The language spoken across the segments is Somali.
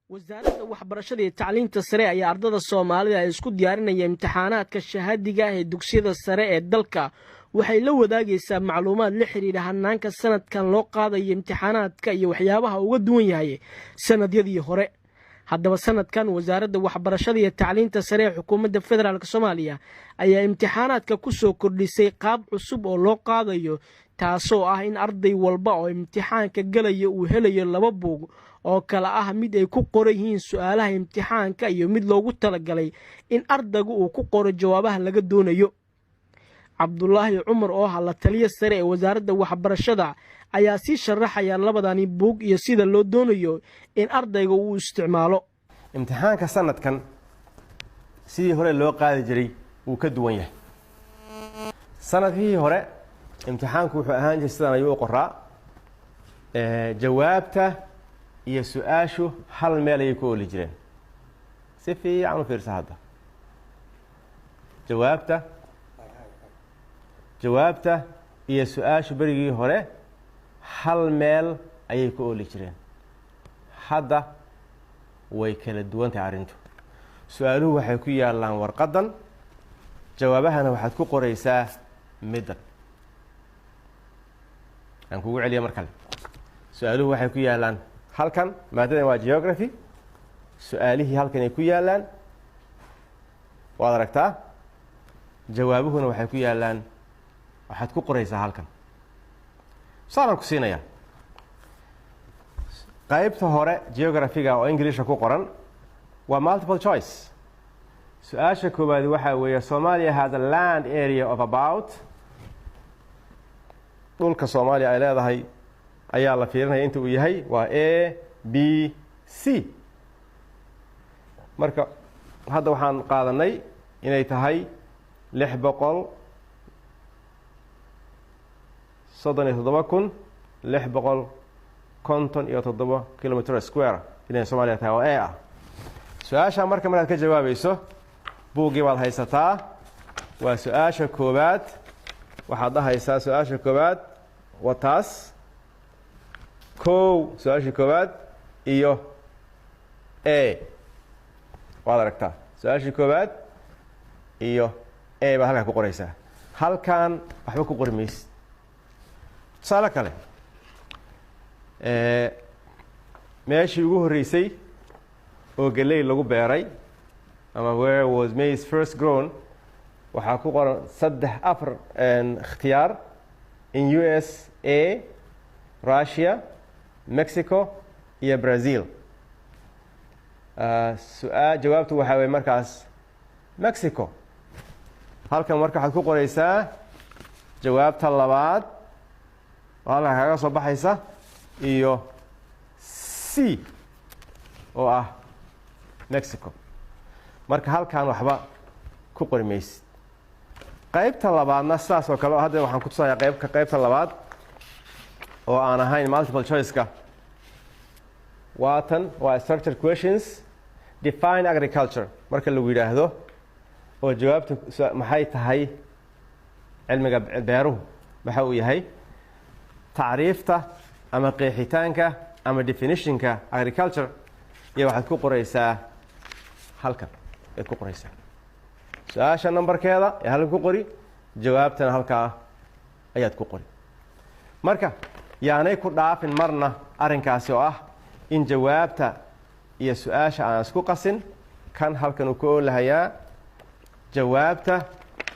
wasaaradda waxbarashada iyo tacliinta sare ayaa ardada Soomaalida ay isku diyaarinaya imtixaanaadka shahaadiga ah ee dugsiyada sare ee dalka waxay la wadaagaysaa macluumaad la xiriira hanaanka sanadkan loo qaadayo imtixaanaadka iyo waxyaabaha uga duwan yahay sanadyadii hore. haddaba sanadkan wasaaradda waxbarashada iyo tacliinta sare ee xukuumadda federaalk Soomaaliya ayaa imtixaanaadka ku soo kordhisay qaab cusub oo loo qaadayo taasoo ah in arday walba oo imtixaanka galaya uu helayo laba buug oo kala ah mid ay ku qoran yihiin su'aalaha imtixaanka iyo mid loogu talagalay in ardaygu uu ku qoro jawaabaha laga doonayo. Cabdullaahi Cumar oo ah la taliye sare ee wasaaradda waxbarashada ayaa si sharaxaya labadani buug iyo sida loo doonayo in ardayga uu isticmaalo. imtixaanka sanadkan sidii hore loo qaadi jiray uu ka duwan yahay. sanadkii hore imtixaanku wuxuu ahaan jiray sidan ayuu u qoraa jawaabta iyo su'aashu hal meel ay ku ooli jireen. si fiican u fiirsa hadda. jawaabta iyo su'aashu berigii hore hal meel ayay ku ooli jireen. hadda way kala duwan tahay arrintu. su'aaluhu waxay ku yaalaan warqadan, jawaabahana waxaad ku qoraysaa middan. aan kugu celiya mar kale. su'aaluhu waxay ku yaalaan halkan, maadadan waa geography. su'aalihii halkan ay ku yaalaan, waad aragtaa. jawaabuhuna waxay ku yaalaan, waxaad ku qoraysaa halkan. saaran ku siinaya qaybta hore geography-ga oo English ku qoran waa multiple choice. su-aasha koowaad waxaa weeye Somalia has a land area of about, dhulka Soomaaliya ay leedahay ayaa la fiirinaya inta uu yahay, waa A B C. marka hadda waxaan qaadanay inay tahay 637,657 kilometer square inay Soomaaliya tahay oo A ah. su-aasha markaad ka jawaabayso buuggii baad haysataa. waa su-aasha koowaad. waxaad dhahaysaa su-aasha koowaad waa taas kow. su-aasha koowaad iyo A waad aragtaa. su-aasha koowaad iyo A baad halkaa ku qoraysaa. halkan waxba ku qori maysid. tusaale kale, meeshii ugu horreysay oo galley lagu beeray ama where was maize first grown, waxaa ku qoran 4 ikhtiyaar in USA, Russia, Mexico iyo Brazil. jawaabtu waxaa weeye markaas Mexico. halkan marka waxaad ku qoraysaa jawaabta labaad oo halkaa kaga soo baxaysa iyo C oo ah Mexico. marka halkan waxba ku qori maysid. qaybta labaadna sidaas oo kale oo hadda waxaan ku tusayaa qaybta labaad oo aan ahayn multiple choice-ka. waatan waa structured questions. define agriculture marka lagu yidhaahdo oo jawaabtu maxay tahay, cilmiga beeruhu waxa uu yahay tacriifta ama qeexitaanka ama definitionka agriculture, iyo waxaad ku qoraysaa halkan. ayaad ku qoraysaa su-aasha numberkeeda ee halkan ku qori, jawaabtana halkaa ayaad ku qori. marka yaanay ku dhaafin marna arrinkaasi oo ah in jawaabta iyo su-aasha aan isku qasin. kan halkan uu ka oolahayaa jawaabta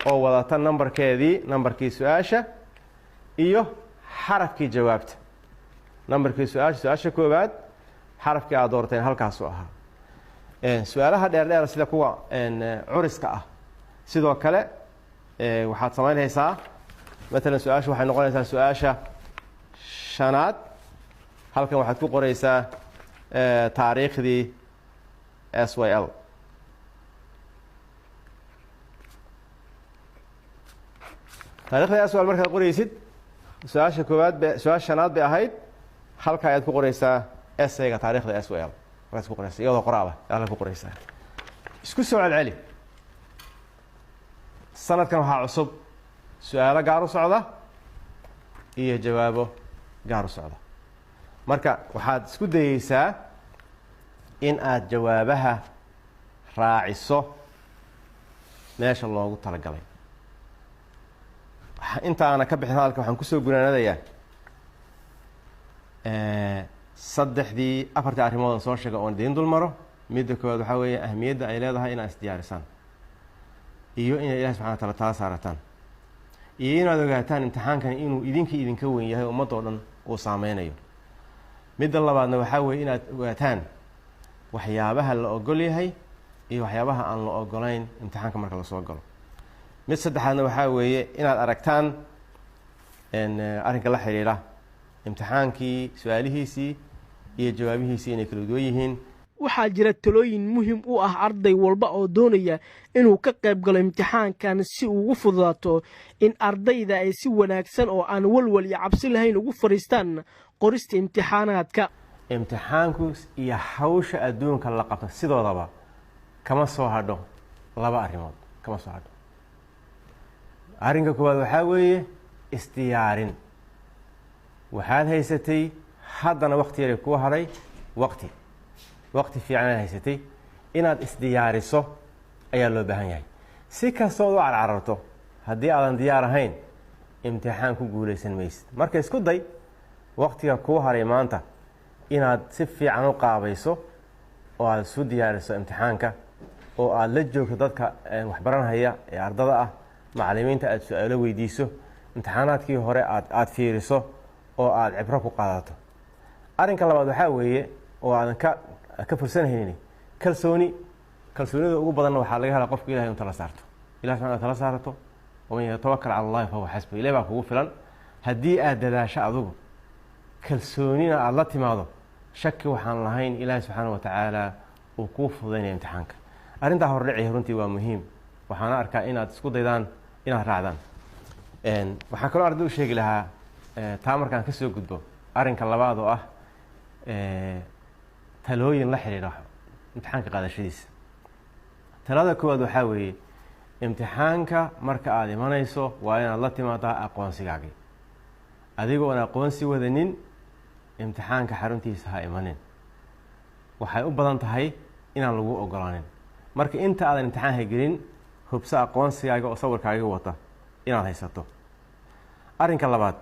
oo wadata nambarkii su-aasha iyo xarafkii jawaabta. nambarkii su-aasha koowaad, xarafkii aad doorteen halkaasuu ahaa. su-aalaha dheerdheer sida kuwa curiska ah sidoo kale waxaad samaynaysaa. matalan su-aasha waxay noqonaysaa su-aasha 5aad. halkan waxaad ku qoraysaa taariikhdii SYL. taariikhda SYL markaad qoraysid, su-aasha koowaad su-aasha 5aad bay ahayd. halka ayaad ku qoraysaa essayga taariikhda SYL. markaad ku qoraysaa iyadoo qoraaba halka ku qoraysaa. isku soo celceli. sanadkan waxaa cusub su-aalo gaar u socda iyo jawaabo gaar u socda. marka waxaad isku dayeysaa in aad jawaabaha raaciso meesha loogu talagalay. intaana ka bixin hadalka waxaan kusoo gunaanadayaa afartii arrimood aan soo sheegay oon idiin dul maro. midda koowaad waxaa weeye ahmiyadda ay leedahay inaad isdiyaarisaan iyo inaad ilahi subxana wa taala tala saarataan iyo inaad ogaataan imtixaankani inuu idinka weyn yahay ummadoo dhan uu saameynayo. midda labaadna waxaa weeye inaad ogaataan waxyaabaha la ogol yahay iyo waxyaabaha aan la ogolayn imtixaanka marka lasoo galo. mid saddexaadna waxaa weeye inaad aragtaan arrinka la xiriira imtixaankii su-aalihiisii iyo jawaabihiisii inay kala duwan yihiin. waxaa jira talooyin muhiim u ah arday walba oo doonaya inuu ka qayb galo imtixaankan si ugu fududaato in ardayda ay si wanaagsan oo aan walwal iyo cabsi lahayn ugu fadhiistaan qorista imtixaanaadka. imtixaanku iyo hawsha adduunka la qabta sidoodaba kama soo hadho laba arrimood kama soo hadho. arrinka koowaad waxaa weeye isdiyaarin. waxaad haysatay haddana wakti yaray kuu hadhay waqti fiican aad haysatay inaad isdiyaariso ayaa loo baahan yahay. si kastood u carcararto haddii aadan diyaar ahayn imtixaan ku guulaysan maysid. marka isku day waktiga kuu haray maanta inaad si fiican u qaabayso oo aad isu diyaariso imtixaanka oo aad la joogto dadka waxbaranhaya ee ardada ah, macallimiinta aad su-aalo weydiiso, imtixaanaadkii hore aad fiiriso oo aad cibro ku qaadato. arrinka labaad waxaa weeye oo aadan ka fursanhaynin kalsoonida ugu badanna waxaa laga helaa qofka ilahay in tala saarto. ilahi subxana tala saarato waman yatawakal cala allahi fahuwa xasbu. ilahi baa kugu filan. haddii aad dadaasho adugu kalsoonina aada la timaado shaki waxaan lahayn ilaahi subxaana wa tacaala uu kuu fududaynaya imtixaanka. arrintaa hordhici runtii waa muhiim. waxaana arkaa inaad isku daydaan inaad raacdaan. waxaan kaloo arday u sheegi lahaa taa markaan ka soo gudbo arrinka labaad oo ah talooyin la xiriira imtixaanka qaadashadiisa. talada koowaad waxaa weeye imtixaanka marka aada imanayso waa inaad la timaadaa aqoonsigaagii. adigoo aan aqoonsi wadanin imtixaanka xaruntiisa ha imanin. waxay u badan tahay inaan lagu ogolaanin. marka inta aadan imtixaanka gelin hubso aqoonsigaaga oo sawirkaaga wata inaad haysato. arrinka labaad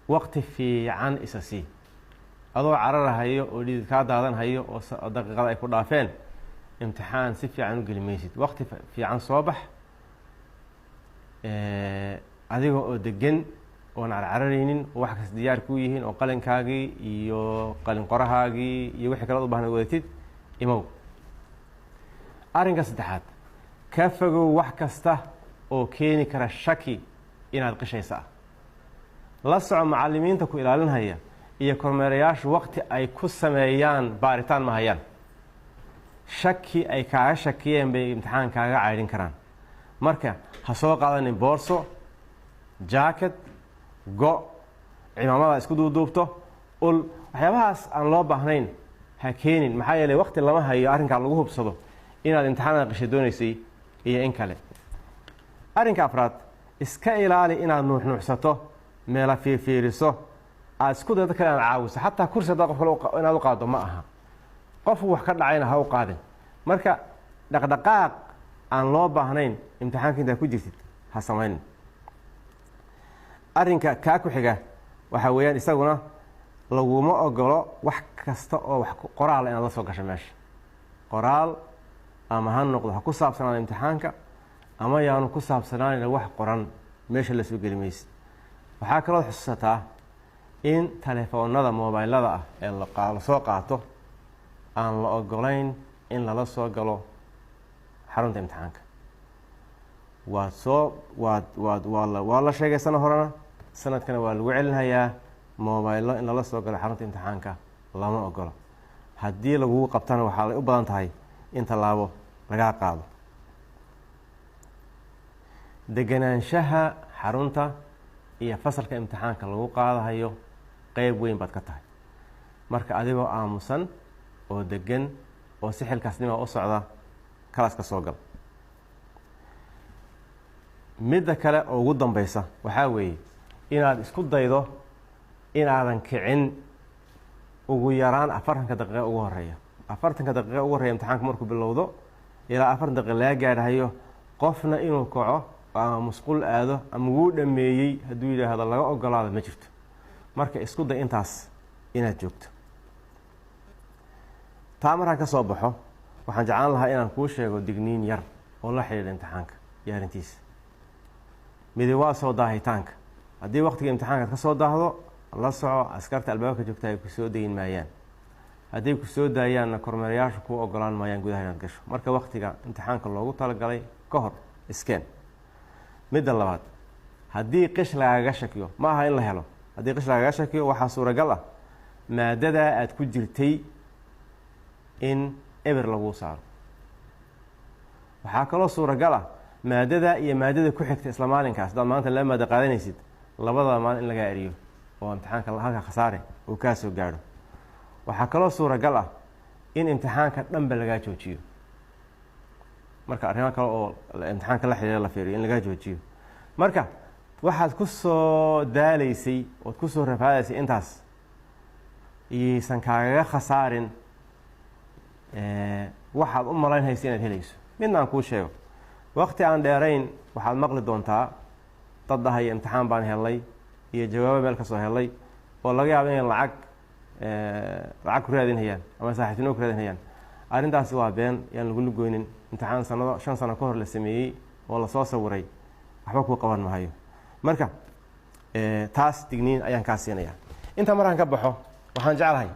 waqti fiican isa sii. adoo cararahayo oo dhidid kaa daadanhayo oo daqiiqada ay ku dhaafeen imtixaan si fiican u geli maysid. waqti fiican soo bax adiga oo degan oon carcararaynin oo wax kas diyaar kuu yihiin oo qalinkaagii iyo qalin qorahaagii iyo wixii kalead u baahnayd wadatid imow. arrinka saddexaad ka fogow wax kasta oo keeni kara shaki inaad qishaysa ah. la soco macallimiinta ku ilaalinhaya iyo kormeerayaashu waqti ay ku sameeyaan baaritaan ma hayaan. shaki ay kaaga shakiyeen bay imtixaan kaaga caydhin karaan. marka ha soo qaadanin boorso, jacket, cimaamada isku duuduubto, ul, waxyaabahaas aan loo baahnayn ha keenin. maxaa yeelay waqti lama hayo arrinkaa lagu hubsado inaad imtixaanada qisha doonaysay iyo in kale. arrinka afraad iska ilaali inaad nuuxnuuxsato, meela fiirfiiriso, aad isku daydo kale inaad caawiso. xataa kursi haddaad qof kale inaad u qaado ma aha. qofku wax ka dhacayna ha u qaadin. marka dhaqdhaqaaq aan loo baahnayn imtixaanka intaad ku jirtid ha samaynin. arrinka kaa ku xiga waxaa weeyaan isaguna laguma ogolo wax kasta oo wax qoraal inaad la soo gasho meesha. qoraal ama ha noqdo ha ku saabsanaada imtixaanka ama yaanu ku saabsanaanayna wax qoran meesha la soo geli maysid. waxaa kaloo xusuusataa in telefoonada mobaylada ah ee la soo qaato aan la ogolayn in lala soo galo xarunta imtixaanka. waa la sheegay sano horena, sanadkana waa lagu celinhayaa mobaylo in lala soo galo xarunta imtixaanka lama ogolo. haddii lagugu qabtana waxaa u badan tahay in tallaabo lagaa qaado. deganaanshaha xarunta iyo fasalka imtixaanka lagu qaadahayo qeyb weyn baad ka tahay. marka adigoo aamusan oo degan oo si xilkaasnima u socda kalaas ka soo gal. midda kale oo ugu dambaysa waxaa weeye inaad isku daydo inaadan kicin ugu yaraan 40 daqiiqo ugu horeeya. 40 daqiiqo ugu horeeya imtixaanka markuu bilowdo ilaa 40 daqiiqo laga gaadhayo qofna inuu kaco ama musqul aado ama wuu dhameeyey hadduu yidhaahdo laga ogolaado ma jirto. marka isku day intaas inaad joogto. taa markaan ka soo baxo waxaan jeclaan lahaa inaan kuu sheego digniin yar oo la xidhiidha imtixaanka diyaarintiisa. midi waa soo daahitaanka. haddii waqtiga imtixaankaad ka soo daahdo la soco askarta albaabka joogta ay ku soo dayin maayaan. hadday ku soo daayaanna kormeerayaashu kuu ogolaan maayaan gudaha inaad gasho. marka waqtiga imtixaanka loogu talagalay ka hor iskeen. midda labaad, haddii qish lagaga shakiyo ma aha in la helo. haddii qish lagaga shakiyo waxaa suuragal ah maadadaa aad ku jirtay in eber laguu saaro. waxaa kaloo suuragal ah maadada iyo maadada ku xigta isla maalinkaas haddaad maanta laba maada qaadanaysid labadaba maalin in lagaa eriyo oo imtixaanka halka khasaare uu kaa soo gaadho. waxaa kaloo suuragal ah in imtixaanka dhanba lagaa joojiyo. marka arrimo kale oo imtixaanka la xiriira la fiiriyo in lagaa joojiyo. marka waxaad ku soo daalaysay ood ku soo rafaadaysay intaas iyaysan kaagaga khasaarin waxaad u malaynhaysa inaad helayso. midna aan kuu sheego, waqti aan dheerayn waxaad maqli doontaa dad dhahaya imtixaan baan helay iyo jawaabo meel ka soo helay oo laga yaabo inay lacag ku raadinhayaan ama saaxiibtinimo ku raadinhayaan. arrintaasi waa been, yaan lagula goynin. imtixaan 5 sano ka hor la sameeyey oo lasoo sawiray waxba kuu qaban mahayo. marka taas digniin ayaan kaa siinayaa. intaa markaan ka baxo waxaan jeclahay